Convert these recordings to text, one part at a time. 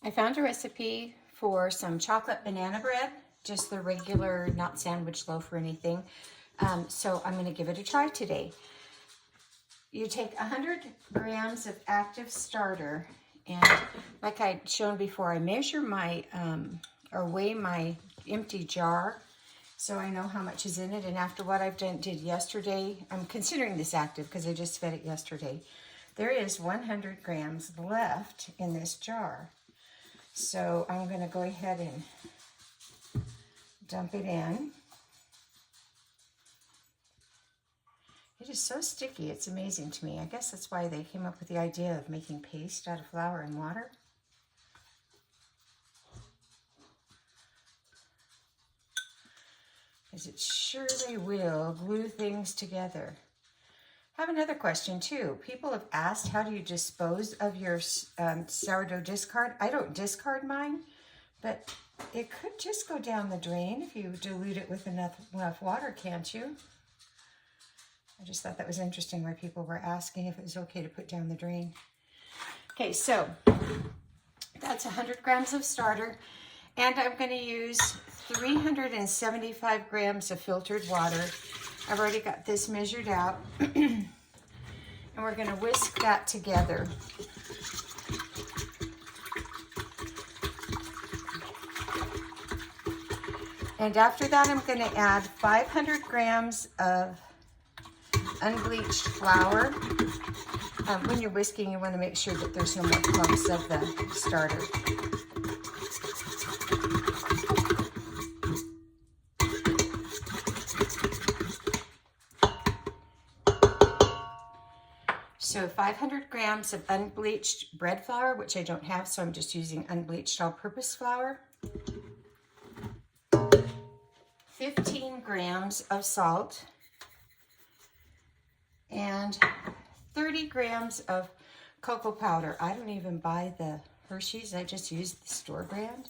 I found a recipe for some chocolate banana bread, just the regular, not sandwich loaf or anything. So I'm going to give it a try today. You take 100 grams of active starter, and like I'd shown before, I measure my, or weigh my empty jar so I know how much is in it. And after what I've did yesterday, I'm considering this active because I just fed it yesterday. There is 100 grams left in this jar. So I'm going to go ahead and dump it in. It is so sticky, it's amazing to me. I guess that's why they came up with the idea of making paste out of flour and water. Because it surely will glue things together. I have another question too. People have asked, how do you dispose of your sourdough discard? I don't discard mine, but it could just go down the drain if you dilute it with enough water, can't you? I just thought that was interesting where people were asking if it was okay to put down the drain. Okay, so that's 100 grams of starter, and I'm going to use 375 grams of filtered water. I've already got this measured out, and we're going to whisk that together. And after that, I'm going to add 500 grams of unbleached flour. When you're whisking, you want to make sure that there's no more clumps of the starter. So 500 grams of unbleached bread flour, which I don't have, so I'm just using unbleached all-purpose flour. 15 grams of salt. And 30 grams of cocoa powder. I don't even buy the Hershey's, I just use the store brand.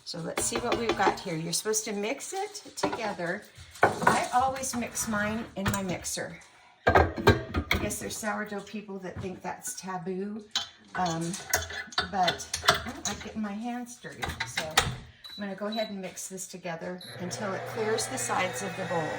So let's see what we've got here. You're supposed to mix it together. I always mix mine in my mixer. I guess there's sourdough people that think that's taboo, but I don't like getting my hands dirty. So I'm going to go ahead and mix this together until it clears the sides of the bowl.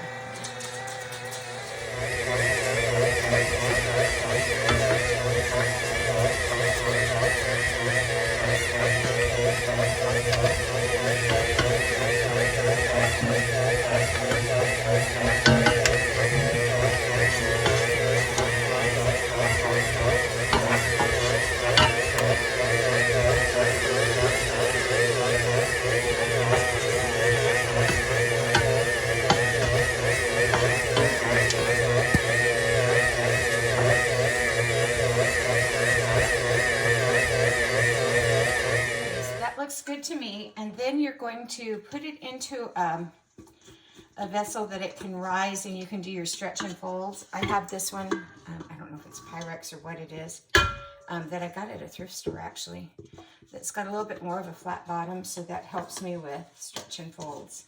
Looks good to me, and then you're going to put it into a vessel that it can rise, and you can do your stretch and folds. I have this one, I don't know if it's Pyrex or what it is, that I got at a thrift store actually. That's got a little bit more of a flat bottom, so that helps me with stretch and folds.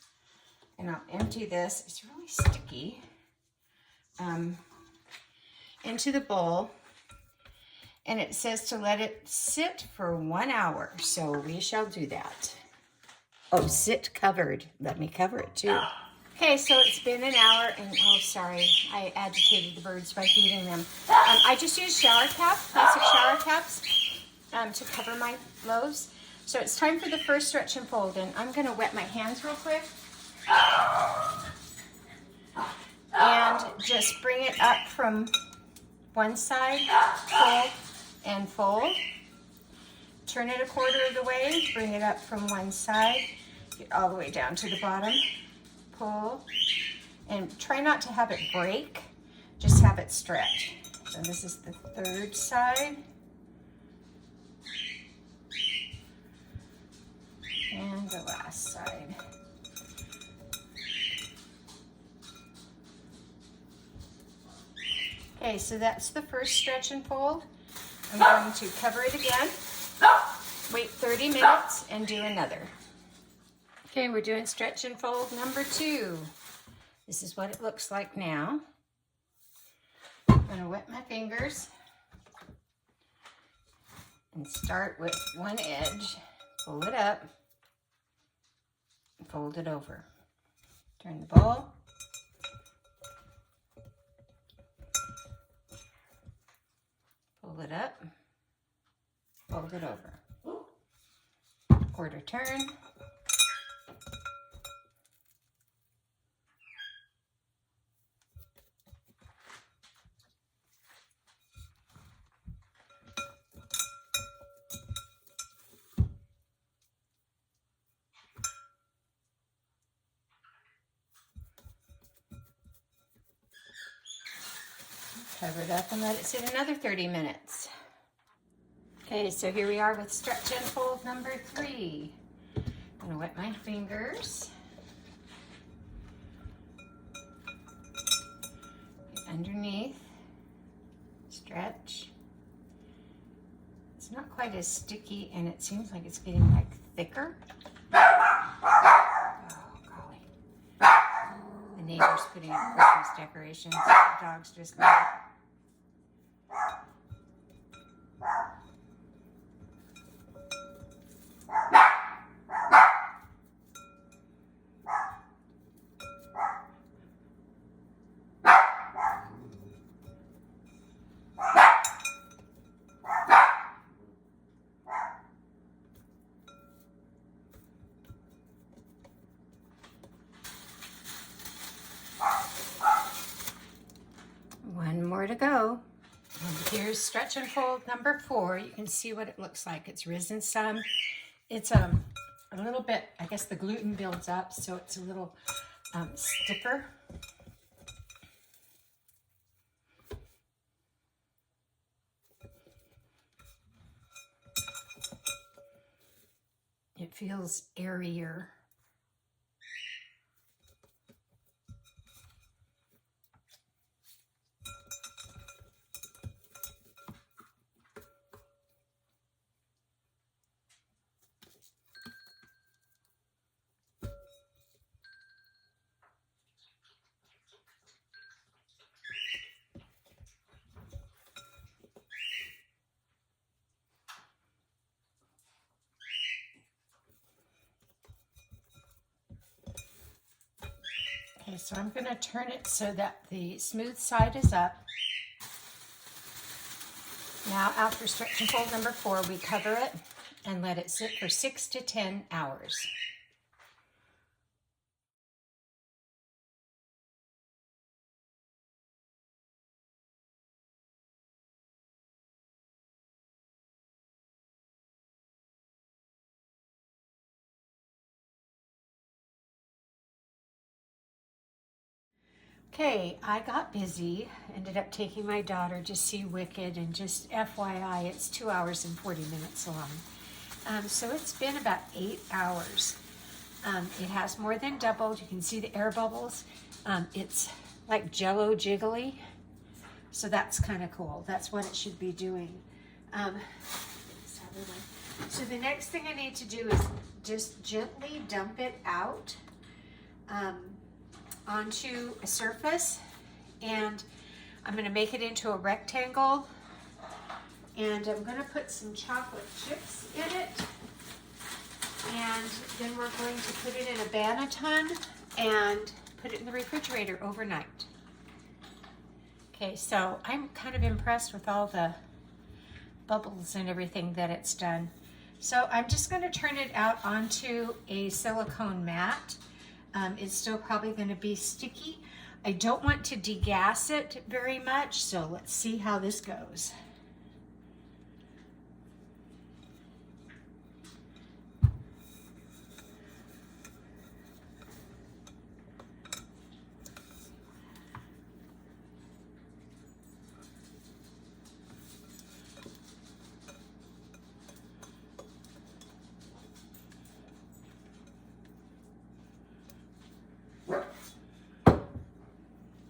And I'll empty this, it's really sticky, into the bowl. And it says to let it sit for 1 hour, so we shall do that. Oh, sit covered. Let me cover it too. Okay, so it's been an hour, and oh, sorry, I agitated the birds by feeding them. I just used plastic shower caps, to cover my loaves. So it's time for the first stretch and fold, and I'm going to wet my hands real quick. And just bring it up from one side, fold, and fold. Turn it a quarter of the way, bring it up from one side, get all the way down to the bottom, pull, and try not to have it break, just have it stretch. So this is the third side. And the last side. Okay, so that's the first stretch and fold. I'm going to cover it again, wait 30 minutes, and do another. Okay, we're doing stretch and fold number 2. This is what it looks like now. I'm going to wet my fingers And start with one edge, pull it up, and fold it over. Turn the bowl. Pull it up, fold it over. Quarter turn. Cover it up and let it sit another 30 minutes. Okay, so here we are with stretch and fold number 3. I'm going to wet my fingers. Get underneath. Stretch. It's not quite as sticky, and it seems like it's getting like thicker. Oh, golly. The neighbor's putting up Christmas decorations. The dog's just mad. One more to go. And here's stretch and fold number 4. You can see what it looks like. It's risen some. It's a little bit, I guess the gluten builds up, so it's a little stiffer. It feels airier. Okay, so I'm going to turn it so that the smooth side is up. Now, after stretch and fold number 4, we cover it and let it sit for 6 to 10 hours. Okay, I got busy, ended up taking my daughter to see Wicked, and just FYI, it's 2 hours and 40 minutes long. So it's been about 8 hours. It has more than doubled. You can see the air bubbles. It's like Jello jiggly, so that's kind of cool. That's what it should be doing. So the next thing I need to do is just gently dump it out onto a surface, and I'm going to make it into a rectangle, and I'm going to put some chocolate chips in it, and then we're going to put it in a banneton and put it in the refrigerator overnight. Okay, so I'm kind of impressed with all the bubbles and everything that it's done. So I'm just going to turn it out onto a silicone mat. It's still probably going to be sticky. I don't want to degas it very much, so let's see how this goes.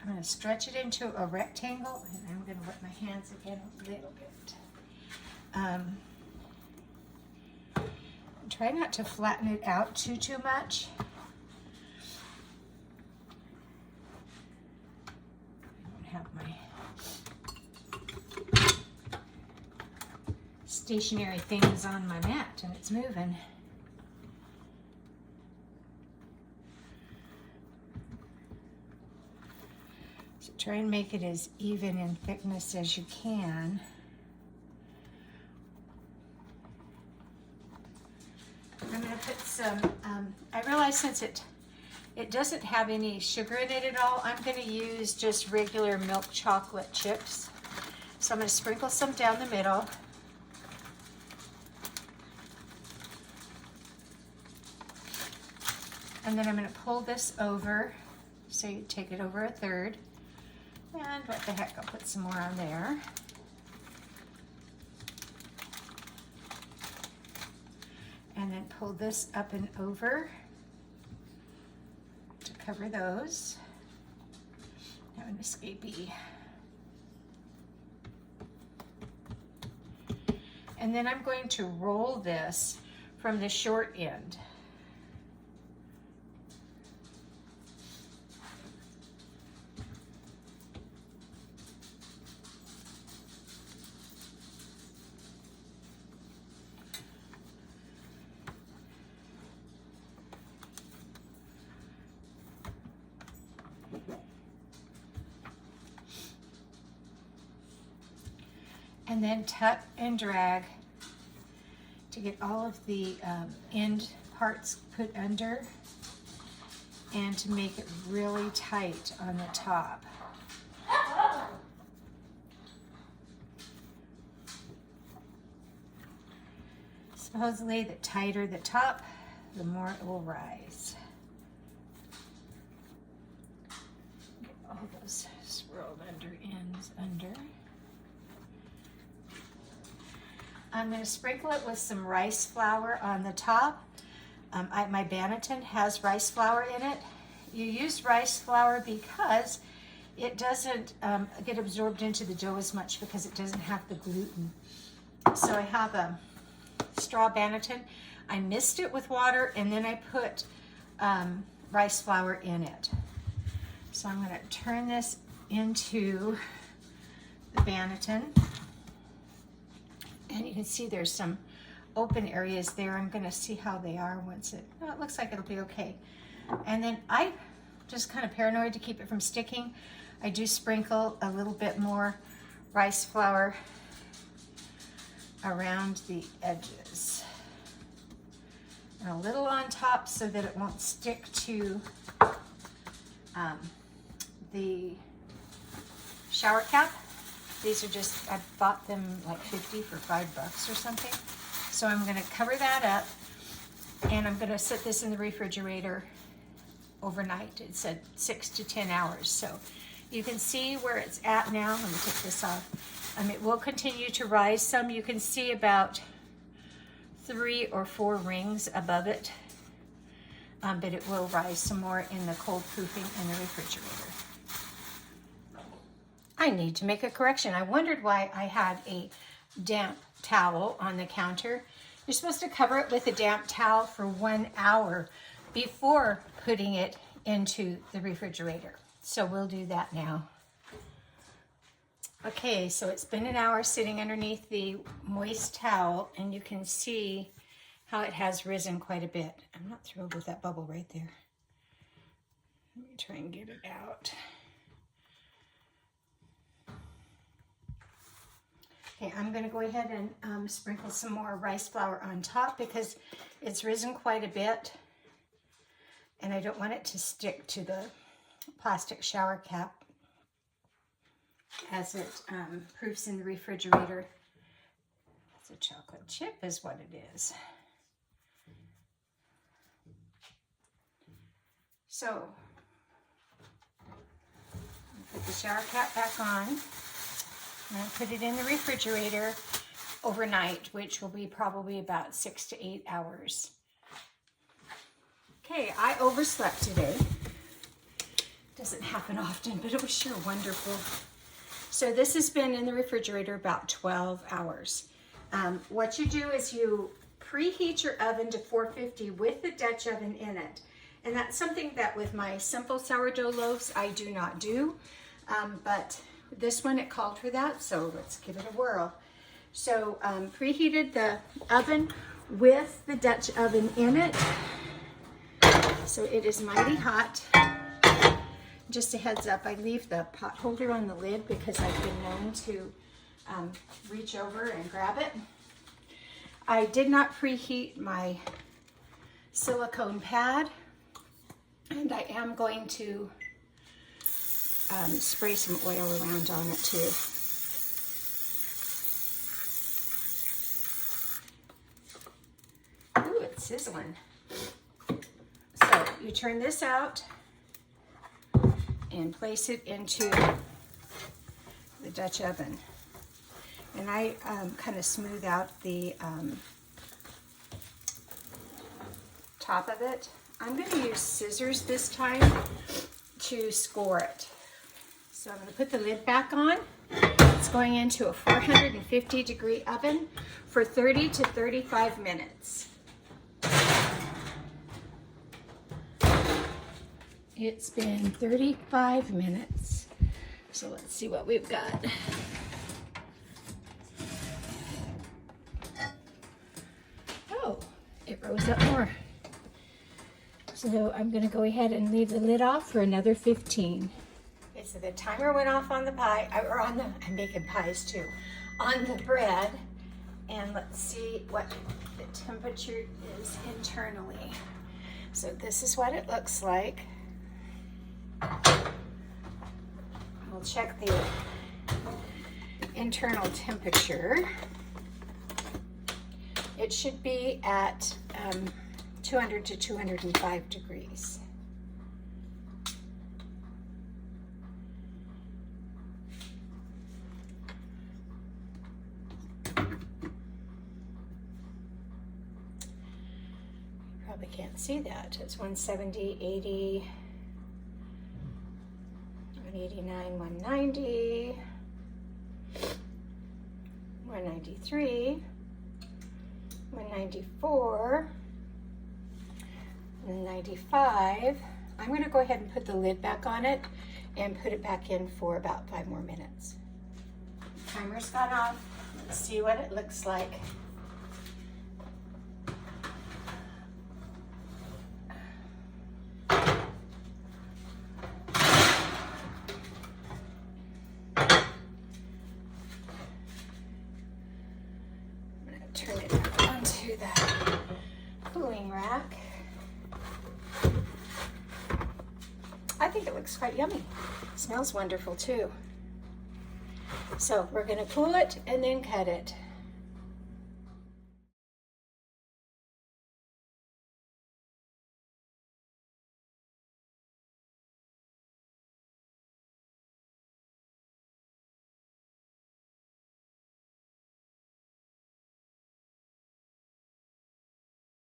I'm going to stretch it into a rectangle, and I'm going to wet my hands again a little bit. Try not to flatten it out too much. I don't have my stationary things on my mat and it's moving. So try and make it as even in thickness as you can. I'm going to put some, I realize since it doesn't have any sugar in it at all, I'm going to use just regular milk chocolate chips. So I'm going to sprinkle some down the middle. And then I'm going to pull this over. So you take it over a third. And what the heck, I'll put some more on there. And then pull this up and over to cover those. Now an escapee. And then I'm going to roll this from the short end. And then tut and drag to get all of the end parts put under and to make it really tight on the top. Supposedly the tighter the top, the more it will rise. Get all those swirled under ends under. I'm going to sprinkle it with some rice flour on the top. My banneton has rice flour in it. You use rice flour because it doesn't get absorbed into the dough as much because it doesn't have the gluten. So I have a straw banneton. I mixed it with water and then I put rice flour in it. So I'm going to turn this into the banneton. And you can see there's some open areas there. I'm going to see how they are once it looks like it'll be okay. And then I just kind of paranoid to keep it from sticking. I do sprinkle a little bit more rice flour around the edges. And a little on top so that it won't stick to the shower cap. These are just, I bought them like 50 for $5 or something. So I'm gonna cover that up and I'm gonna set this in the refrigerator overnight. It said 6 to 10 hours. So you can see where it's at now. Let me take this off. It will continue to rise some. You can see about 3 or 4 rings above it, but it will rise some more in the cold proofing in the refrigerator. I need to make a correction. I wondered why I had a damp towel on the counter. You're supposed to cover it with a damp towel for 1 hour before putting it into the refrigerator. So we'll do that now. Okay, so it's been an hour sitting underneath the moist towel and you can see how it has risen quite a bit. I'm not thrilled with that bubble right there. Let me try and get it out. Okay, I'm going to go ahead and sprinkle some more rice flour on top because it's risen quite a bit and I don't want it to stick to the plastic shower cap as it proofs in the refrigerator. It's a chocolate chip is what it is. So, put the shower cap back on. And put it in the refrigerator overnight, which will be probably about 6 to 8 hours. Okay, I overslept today. Doesn't happen often, but it was sure wonderful. So this has been in the refrigerator about 12 hours. What you do is you preheat your oven to 450 with the Dutch oven in it. And that's something that with my simple sourdough loaves, I do not do. But this one, it called for that, so let's give it a whirl. So preheated the oven with the Dutch oven in it. So it is mighty hot. Just a heads up, I leave the pot holder on the lid because I've been known to reach over and grab it. I did not preheat my silicone pad, and I am going to spray some oil around on it too. Ooh, it's sizzling. So you turn this out and place it into the Dutch oven. And I kind of smooth out the top of it. I'm going to use scissors this time to score it. So I'm going to put the lid back on. It's going into a 450 degree oven for 30 to 35 minutes. It's been 35 minutes. So let's see what we've got. Oh, it rose up more. So I'm going to go ahead and leave the lid off for another 15. Okay, so the timer went off on the pie, or on the, I'm making pies too, on the bread. And let's see what the temperature is internally. So this is what it looks like. We'll check the internal temperature. It should be at 200 to 205 degrees. You probably can't see that. It's 170, 80, 189, 190, 193, 194, 195. I'm going to go ahead and put the lid back on it and put it back in for about 5 more minutes. Timer's gone off. Let's see what it looks like. Turn it onto the cooling rack. I think it looks quite yummy. It smells wonderful too. So we're going to cool it and then cut it.